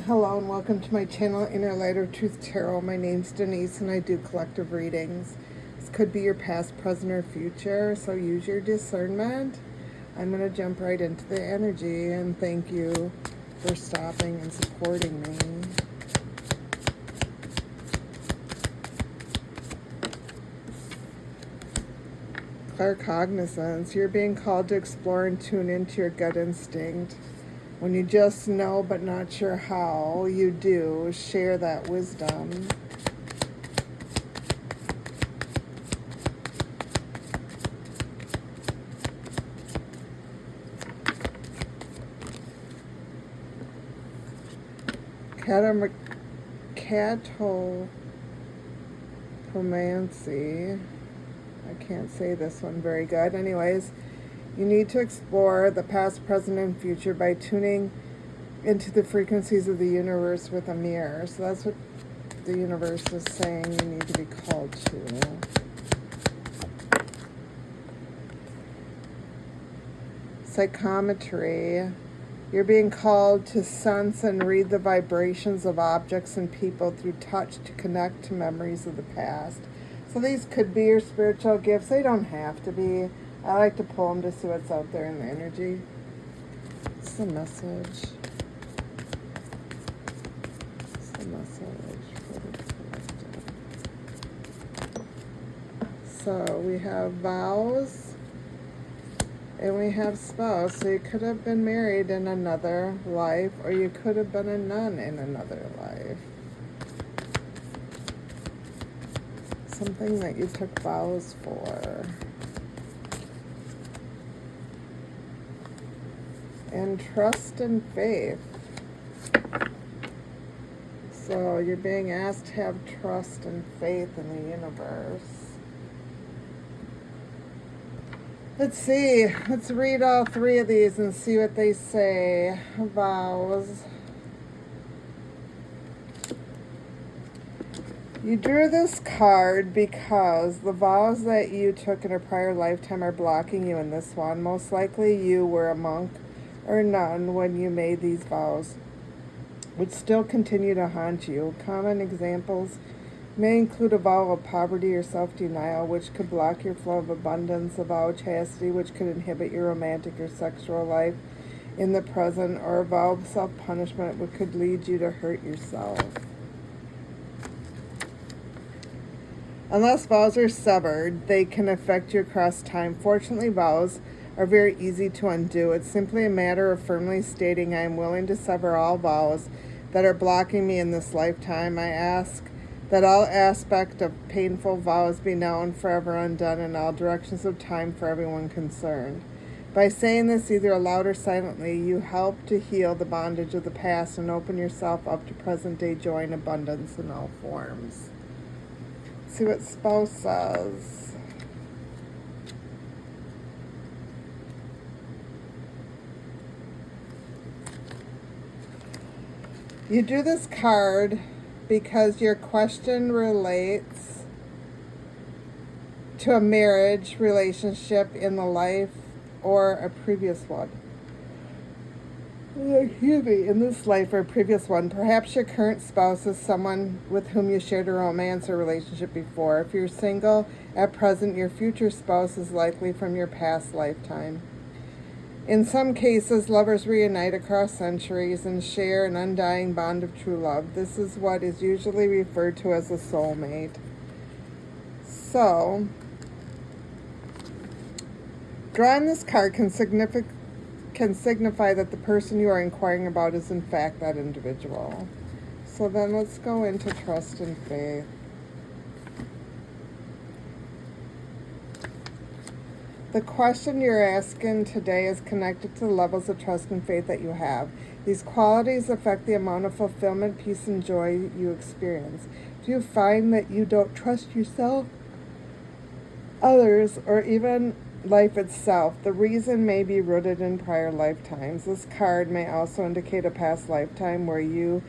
Hello and welcome to my channel, Inner Light of Truth Tarot. My name's Denise and I do collective readings. This could be your past, present, or future, so use your discernment. I'm going to jump right into the energy and thank you for stopping and supporting me. Claircognizance. You're being called to explore and tune into your gut instinct. When you just know but not sure how, you do share that wisdom. Catatopomancy. I can't say this one very good. Anyways, you need to explore the past, present, and future by tuning into the frequencies of the universe with a mirror. So that's what the universe is saying you need to be called to. Psychometry. You're being called to sense and read the vibrations of objects and people through touch to connect to memories of the past. So these could be your spiritual gifts. They don't have to be. I like to pull them to see what's out there in the energy. What's the message? What's the message for the collective? So we have vows and we have spouse. So you could have been married in another life, or you could have been a nun in another life. Something that you took vows for. And trust and faith. So you're being asked to have trust and faith in the universe. Let's see. Let's read all three of these and see what they say. Vows. You drew this card because the vows that you took in a prior lifetime are blocking you in this one. Most likely you were a monk or nun when you made these vows, which still continue to haunt you. Common examples may include a vow of poverty or self-denial, which could block your flow of abundance, a vow of chastity, which could inhibit your romantic or sexual life in the present, or a vow of self-punishment, which could lead you to hurt yourself. Unless vows are severed, they can affect you across time. Fortunately, vows are very easy to undo. It's simply a matter of firmly stating, I am willing to sever all vows that are blocking me in this lifetime. I ask that all aspect of painful vows be now and forever undone in all directions of time for everyone concerned. By saying this either aloud or silently, you help to heal the bondage of the past and open yourself up to present-day joy and abundance in all forms. See what spouse says. You drew this card because your question relates to a marriage relationship in the life or a previous one. In this life or a previous one. Perhaps your current spouse is someone with whom you shared a romance or relationship before. If you're single at present, your future spouse is likely from your past lifetime. In some cases, lovers reunite across centuries and share an undying bond of true love. This is what is usually referred to as a soulmate. So, drawing this card can signify that the person you are inquiring about is in fact that individual. So then let's go into trust and faith. The question you're asking today is connected to the levels of trust and faith that you have. These qualities affect the amount of fulfillment, peace, and joy you experience. Do you find that you don't trust yourself, others, or even life itself? The reason may be rooted in prior lifetimes. This card may also indicate a past lifetime where you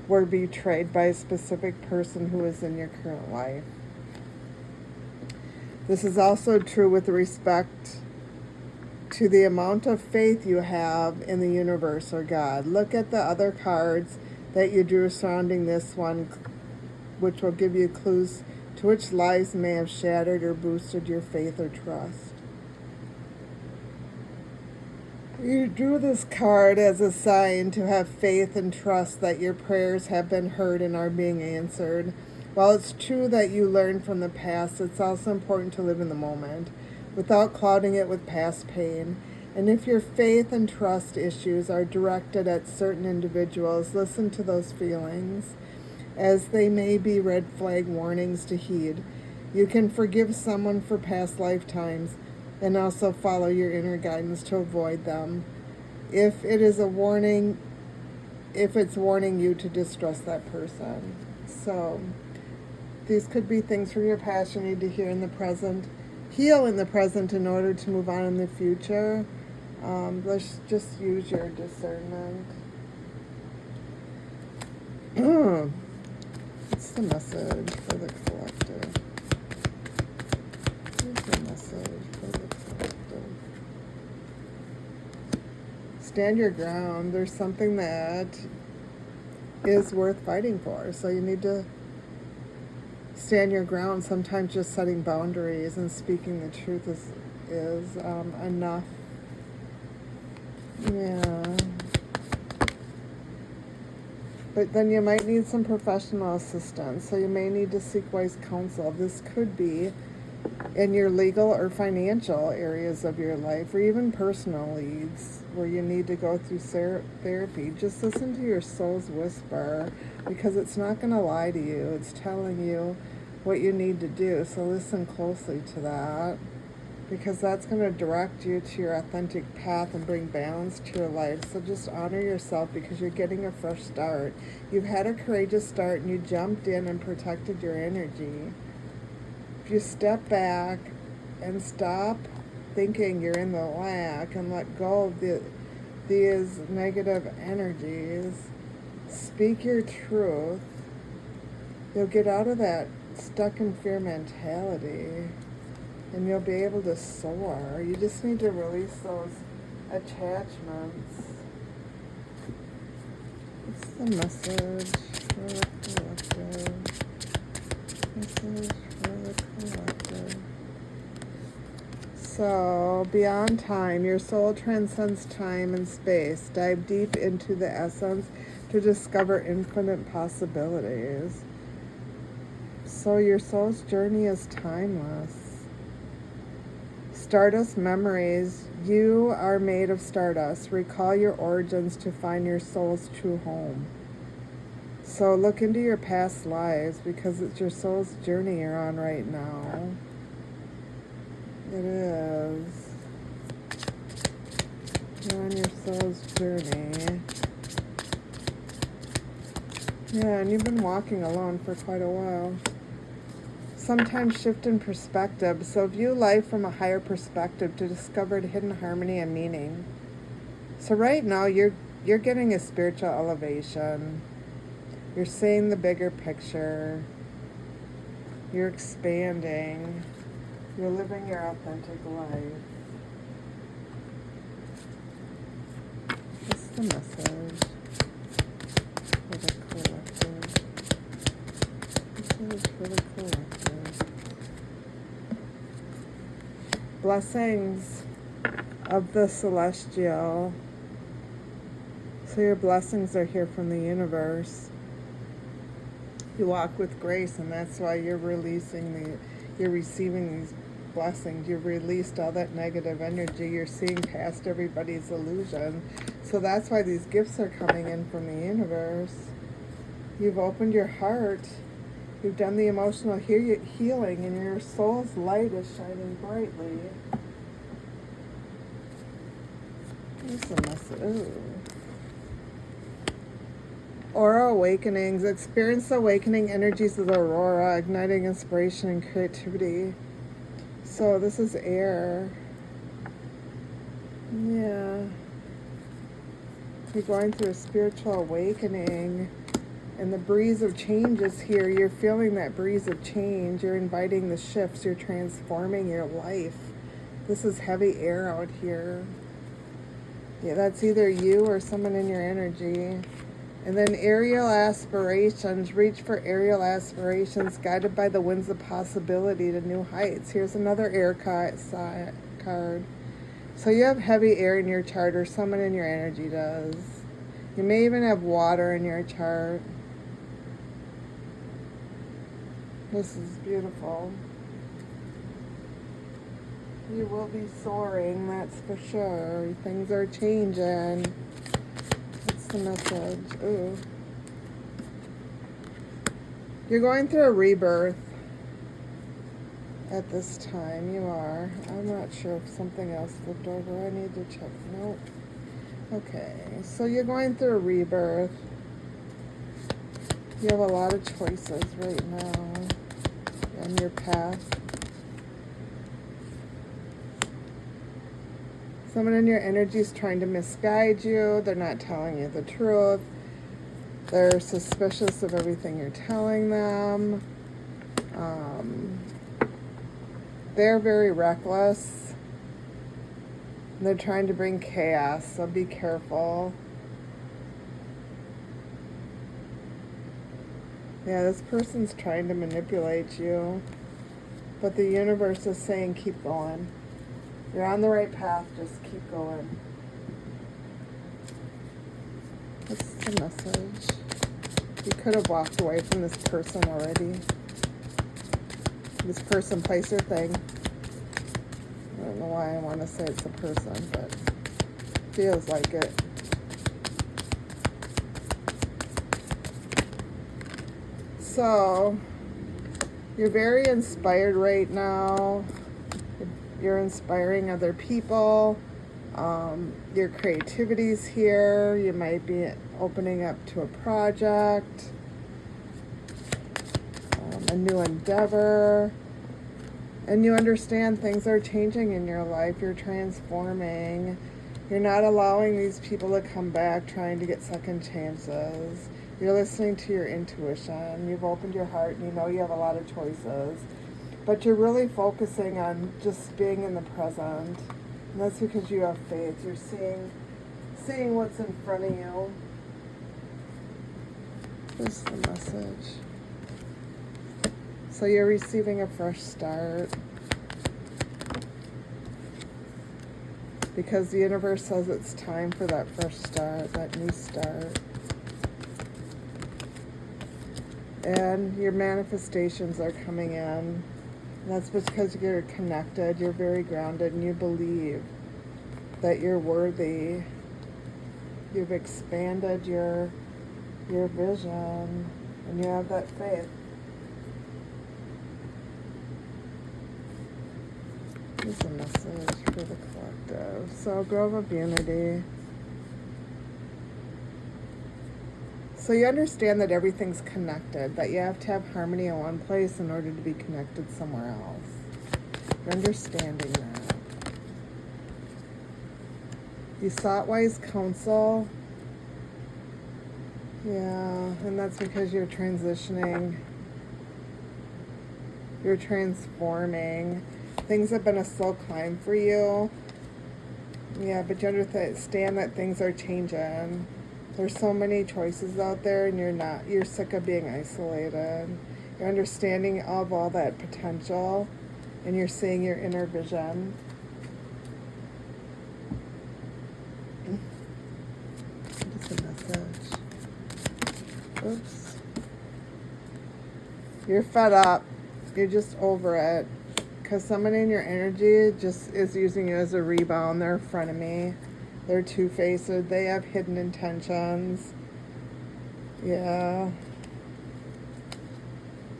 were betrayed by a specific person who is in your current life. This is also true with respect to the amount of faith you have in the universe or God. Look at the other cards that you drew surrounding this one, which will give you clues to which lives may have shattered or boosted your faith or trust. You drew this card as a sign to have faith and trust that your prayers have been heard and are being answered. While it's true that you learn from the past, it's also important to live in the moment without clouding it with past pain. And if your faith and trust issues are directed at certain individuals, listen to those feelings, as they may be red flag warnings to heed. You can forgive someone for past lifetimes and also follow your inner guidance to avoid them. If it's warning you to distrust that person. So these could be things from your past you need to heal in the present in order to move on in the future. Let's just use your discernment. What's the message for the collective? What's the message for the collective? Stand your ground. There's something that is worth fighting for. So you need to stand your ground. Sometimes just setting boundaries and speaking the truth is enough. Yeah. But then you might need some professional assistance, so you may need to seek wise counsel. This could be in your legal or financial areas of your life, or even personal needs where you need to go through therapy. Just listen to your soul's whisper, because it's not going to lie to you. It's telling you what you need to do, so listen closely to that, because that's going to direct you to your authentic path and bring balance to your life. So just honor yourself, because you're getting a fresh start. You've had a courageous start and you jumped in and protected your energy. If you step back and stop thinking you're in the lack and let go of these negative energies, speak your truth, you'll get out of that stuck in fear mentality. And you'll be able to soar. You just need to release those attachments. What's the message for the collective? Message for the collective. So, beyond time, your soul transcends time and space. Dive deep into the essence to discover infinite possibilities. So your soul's journey is timeless. Stardust memories. You are made of stardust. Recall your origins to find your soul's true home. So look into your past lives, because it's your soul's journey you're on right now. It is. You're on your soul's journey. Yeah, and you've been walking alone for quite a while. Sometimes shift in perspective. So view life from a higher perspective to discover hidden harmony and meaning. So right now you're getting a spiritual elevation. You're seeing the bigger picture. You're expanding. You're living your authentic life. What's the message for the collective? Message for the collective. Blessings of the celestial. So your blessings are here from the universe. You walk with grace, and that's why you're receiving these blessings. You've released all that negative energy. You're seeing past everybody's illusion. So that's why these gifts are coming in from the universe. You've opened your heart. You've done the emotional healing, and your soul's light is shining brightly. Here's the message. Ooh. Aura awakenings. Experience the awakening energies of the aurora, igniting inspiration and creativity. So this is air. Yeah. You're going through a spiritual awakening. And the breeze of change is here. You're feeling that breeze of change. You're inviting the shifts. You're transforming your life. This is heavy air out here. Yeah, that's either you or someone in your energy. And then aerial aspirations. Reach for aerial aspirations, guided by the winds of possibility to new heights. Here's another air card. So you have heavy air in your chart, or someone in your energy does. You may even have water in your chart. This is beautiful. You will be soaring, that's for sure. Things are changing. What's the message? Ooh. You're going through a rebirth at this time. You are. I'm not sure if something else flipped over. I need to check. Nope. Okay, so you're going through a rebirth. You have a lot of choices right now on your path. Someone in your energy is trying to misguide you. They're not telling you the truth. They're suspicious of everything you're telling them. They're very reckless. They're trying to bring chaos, so be careful. Yeah, this person's trying to manipulate you. But the universe is saying keep going. You're on the right path, just keep going. What's the message? You could have walked away from this person already. This person, place, or thing. I don't know why I want to say it's a person, but feels like it. So, you're very inspired right now. You're inspiring other people. Your creativity's here. You might be opening up to a project, a new endeavor. And you understand things are changing in your life. You're transforming. You're not allowing these people to come back trying to get second chances. You're listening to your intuition. You've opened your heart and you know you have a lot of choices. But you're really focusing on just being in the present. And that's because you have faith. You're seeing what's in front of you. What's the message? So you're receiving a fresh start. Because the universe says it's time for that fresh start, that new start. And your manifestations are coming in. And that's because you're connected, you're very grounded, and you believe that you're worthy. You've expanded your vision, and you have that faith. Here's a message for the collective. So, Grove of Unity. So you understand that everything's connected, that you have to have harmony in one place in order to be connected somewhere else. You're understanding that. You sought wise counsel. Yeah, and that's because you're transitioning. You're transforming. Things have been a slow climb for you. Yeah, but you understand that things are changing. There's so many choices out there, and you're sick of being isolated. You're understanding of all that potential, and you're seeing your inner vision. Just a message. Oops. You're fed up. You're just over it. Because someone in your energy just is using you as a rebound. They're a frenemy. They're two-faced. They have hidden intentions. Yeah.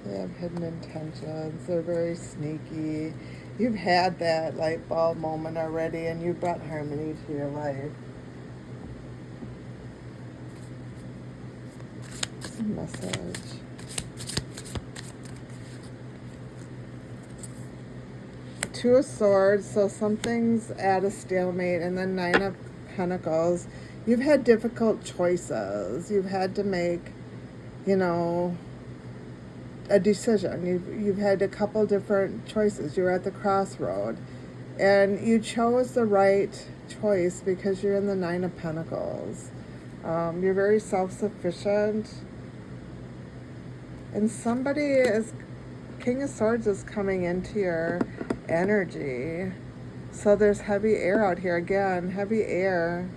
They have hidden intentions. They're very sneaky. You've had that light bulb moment already, and you brought harmony to your life. What's a message? Two of Swords, so something's at a stalemate, and then Nine of Pentacles. You've had difficult choices. You've had to make, a decision. You've had a couple different choices. You're at the crossroad, and you chose the right choice because you're in the Nine of Pentacles. You're very self-sufficient. And King of Swords is coming into your energy. So there's heavy air out here again, heavy air.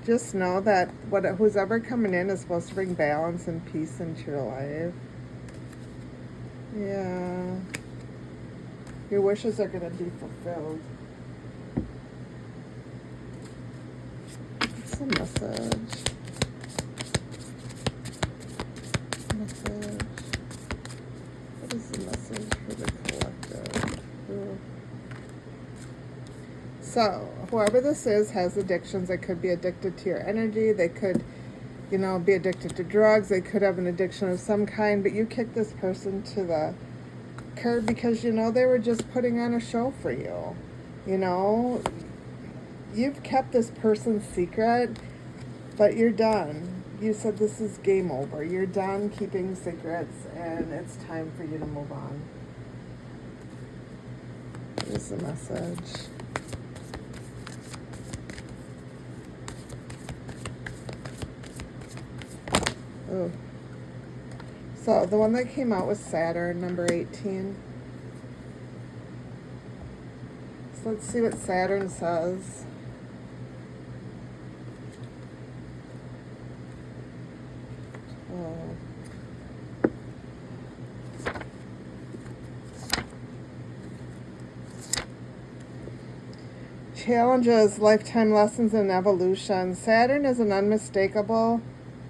Just know that who's ever coming in is supposed to bring balance and peace into your life. Yeah. Your wishes are going to be fulfilled. What's the message? What is the message for the collective? Ooh. So, whoever this is has addictions. They could be addicted to your energy. They could, be addicted to drugs. They could have an addiction of some kind. But you kick this person to the curb because, they were just putting on a show for you. You've kept this person's secret, but you're done. You said this is game over. You're done keeping secrets, and it's time for you to move on. Here's the message. Oh. So the one that came out was Saturn, number 18. So let's see what Saturn says. Challenges, lifetime lessons, and evolution. Saturn is unmistakable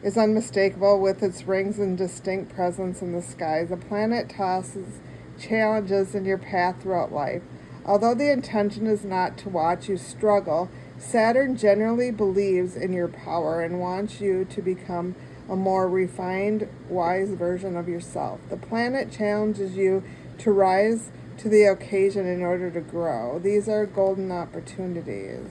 with its rings and distinct presence in the sky. The planet tosses challenges in your path throughout life. Although the intention is not to watch you struggle, Saturn generally believes in your power and wants you to become a more refined, wise version of yourself. The planet challenges you to rise to the occasion in order to grow. These are golden opportunities.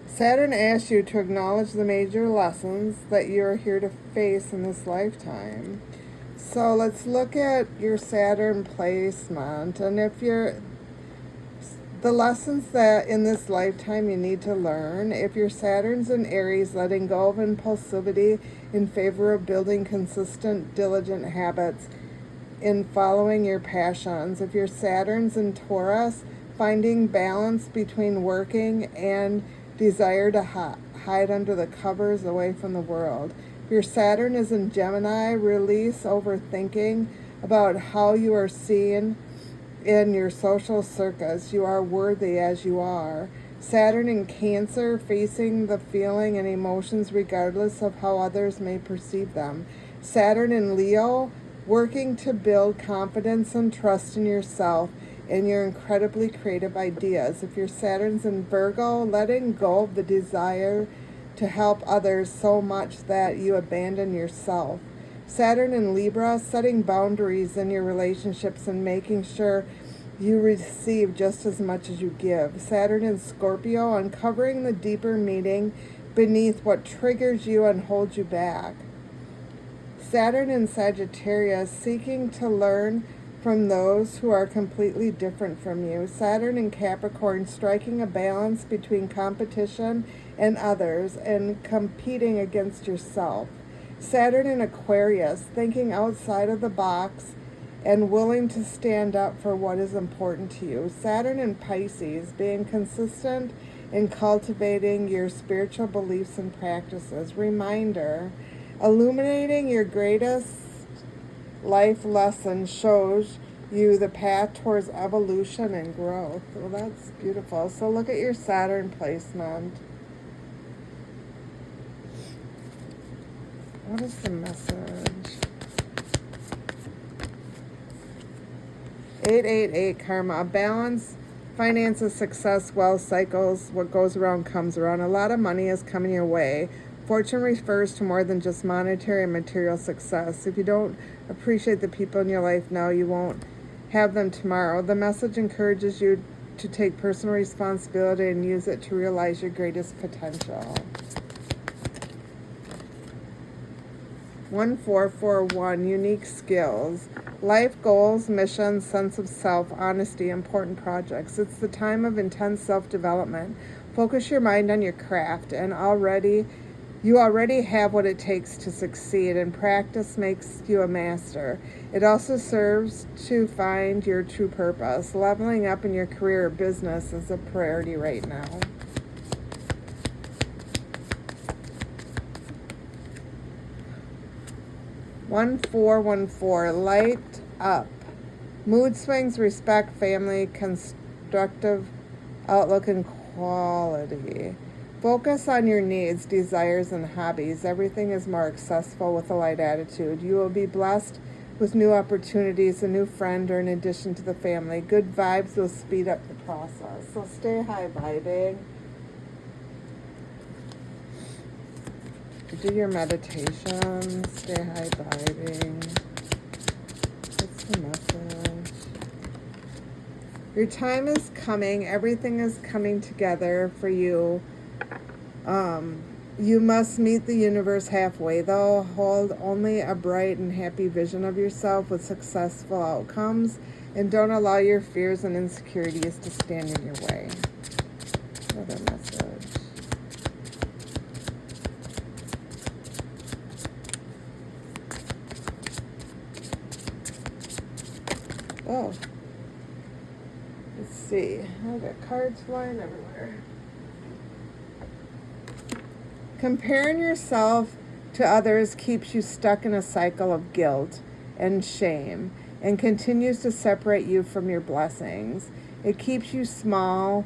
Saturn asks you to acknowledge the major lessons that you are here to face in this lifetime. So let's look at your Saturn placement, and the lessons that in this lifetime you need to learn. If your Saturn's in Aries, letting go of impulsivity in favor of building consistent, diligent habits in following your passions. If your Saturn's in Taurus, finding balance between working and desire to hide under the covers away from the world. If your Saturn is in Gemini, release overthinking about how you are seen in your social circus. You are worthy as you are. Saturn in Cancer, facing the feeling and emotions regardless of how others may perceive them. Saturn in Leo, working to build confidence and trust in yourself and your incredibly creative ideas. If your Saturn's in Virgo, letting go of the desire to help others so much that you abandon yourself. Saturn in Libra, setting boundaries in your relationships and making sure you receive just as much as you give. Saturn in Scorpio, uncovering the deeper meaning beneath what triggers you and holds you back. Saturn in Sagittarius, seeking to learn from those who are completely different from you. Saturn in Capricorn, striking a balance between competition and others and competing against yourself. Saturn in Aquarius, thinking outside of the box and willing to stand up for what is important to you. Saturn in Pisces, being consistent in cultivating your spiritual beliefs and practices. Reminder, illuminating your greatest life lesson shows you the path towards evolution and growth. Well, that's beautiful. So look at your Saturn placement. What is the message? 888 karma. Balance, finances, success, wealth cycles. What goes around comes around. A lot of money is coming your way. Fortune refers to more than just monetary and material success. If you don't appreciate the people in your life now, you won't have them tomorrow. The message encourages you to take personal responsibility and use it to realize your greatest potential. 1441, unique skills. Life goals, mission, sense of self, honesty, important projects. It's the time of intense self-development. Focus your mind on your craft and already You already have what it takes to succeed, and practice makes you a master. It also serves to find your true purpose. Leveling up in your career or business is a priority right now. One, 4, 1, 4. Light up. Mood swings, respect, family, constructive outlook, and quality. Focus on your needs, desires, and hobbies. Everything is more accessible with a light attitude. You will be blessed with new opportunities, a new friend, or an addition to the family. Good vibes will speed up the process. So stay high vibing. Do your meditation. Stay high vibing. What's the message? Your time is coming. Everything is coming together for you. You must meet the universe halfway, though. Hold only a bright and happy vision of yourself with successful outcomes, and don't allow your fears and insecurities to stand in your way. Another message. Oh. Let's see. I've got cards flying everywhere. Comparing yourself to others keeps you stuck in a cycle of guilt and shame and continues to separate you from your blessings. It keeps you small.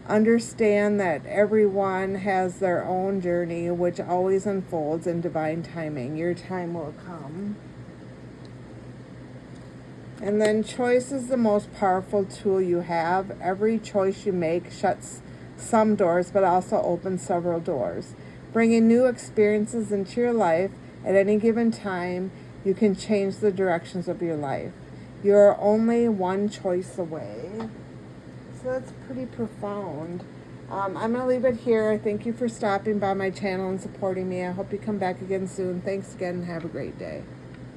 Understand that everyone has their own journey, which always unfolds in divine timing. Your time will come. And then choice is the most powerful tool you have. Every choice you make shuts some doors, but also opens several doors. Bringing new experiences into your life at any given time, you can change the directions of your life. You're only one choice away. So that's pretty profound. I'm going to leave it here. Thank you for stopping by my channel and supporting me. I hope you come back again soon. Thanks again and have a great day.